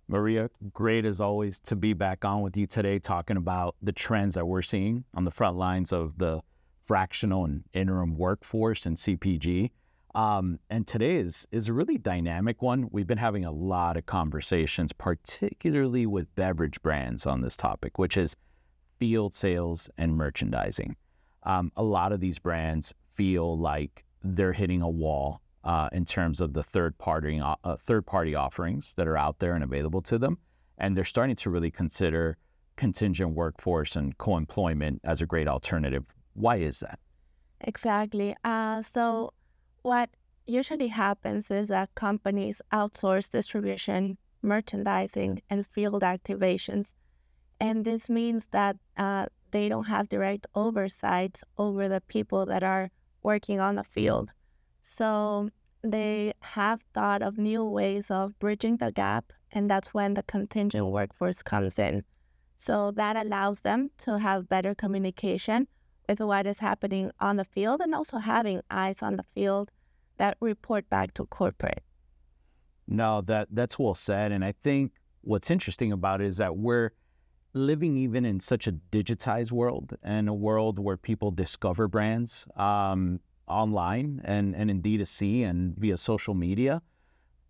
Maria, great as always to be back on with you today talking about the trends that we're seeing on the front lines of the fractional and interim workforce and CPG. And today is a really dynamic one. We've been having a lot of conversations, particularly with beverage brands on this topic, which is field sales and merchandising. A lot of these brands feel like they're hitting a wall in terms of the third-party offerings that are out there and available to them. And they're starting to really consider contingent workforce and co-employment as a great alternative. Why is that? Exactly. So what usually happens is that companies outsource distribution, merchandising, and field activations. And this means that they don't have direct oversight over the people that are working on the field. So they have thought of new ways of bridging the gap, and that's when the contingent workforce comes in. So that allows them to have better communication with what is happening on the field and also having eyes on the field that report back to corporate. No, that's well said. And I think what's interesting about it is that we're living even in such a digitized world, and a world where people discover brands online and in D2C and via social media.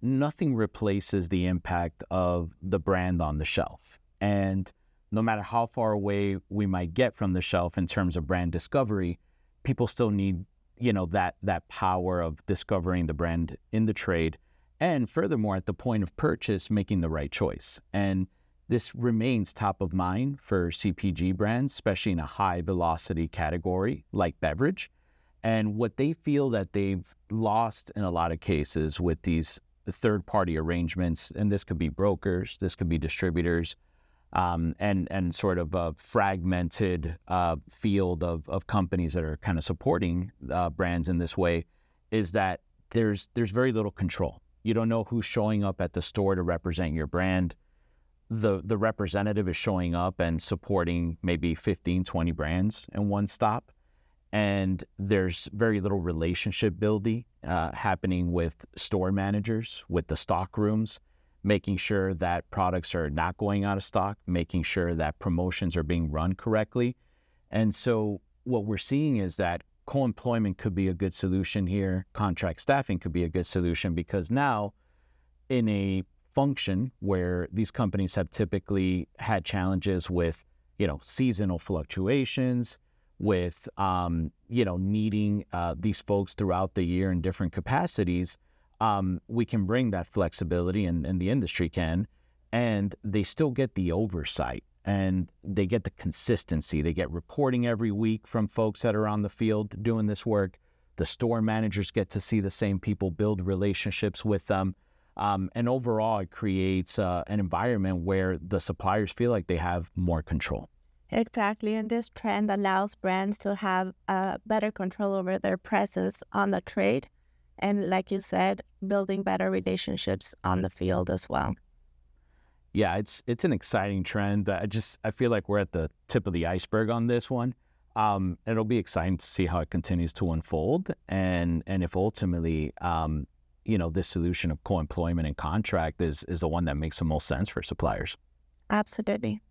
Nothing replaces the impact of the brand on the shelf. And no matter how far away we might get from the shelf in terms of brand discovery, people still need, that power of discovering the brand in the trade. And furthermore, at the point of purchase, making the right choice. And this remains top of mind for CPG brands, especially in a high velocity category like beverage. And what they feel that they've lost in a lot of cases with these third-party arrangements, and this could be brokers, this could be distributors, and sort of a fragmented field of companies that are kind of supporting brands in this way, is that there's very little control. You don't know who's showing up at the store to represent your brand. The representative is showing up and supporting maybe 15, 20 brands in one stop. And there's very little relationship building happening with store managers, with the stock rooms, making sure that products are not going out of stock, making sure that promotions are being run correctly. And so what we're seeing is that co-employment could be a good solution here. Contract staffing could be a good solution, because now in a function where these companies have typically had challenges with, seasonal fluctuations, with, needing these folks throughout the year in different capacities, we can bring that flexibility, and the industry can, and they still get the oversight, and they get the consistency. They get reporting every week from folks that are on the field doing this work. The store managers get to see the same people, build relationships with them. And overall, it creates an environment where the suppliers feel like they have more control. Exactly, and this trend allows brands to have better control over their presence on the trade, and like you said, building better relationships on the field as well. Yeah, it's an exciting trend. I feel like we're at the tip of the iceberg on this one. It'll be exciting to see how it continues to unfold, and if ultimately, this solution of co-employment and contract is the one that makes the most sense for suppliers. Absolutely.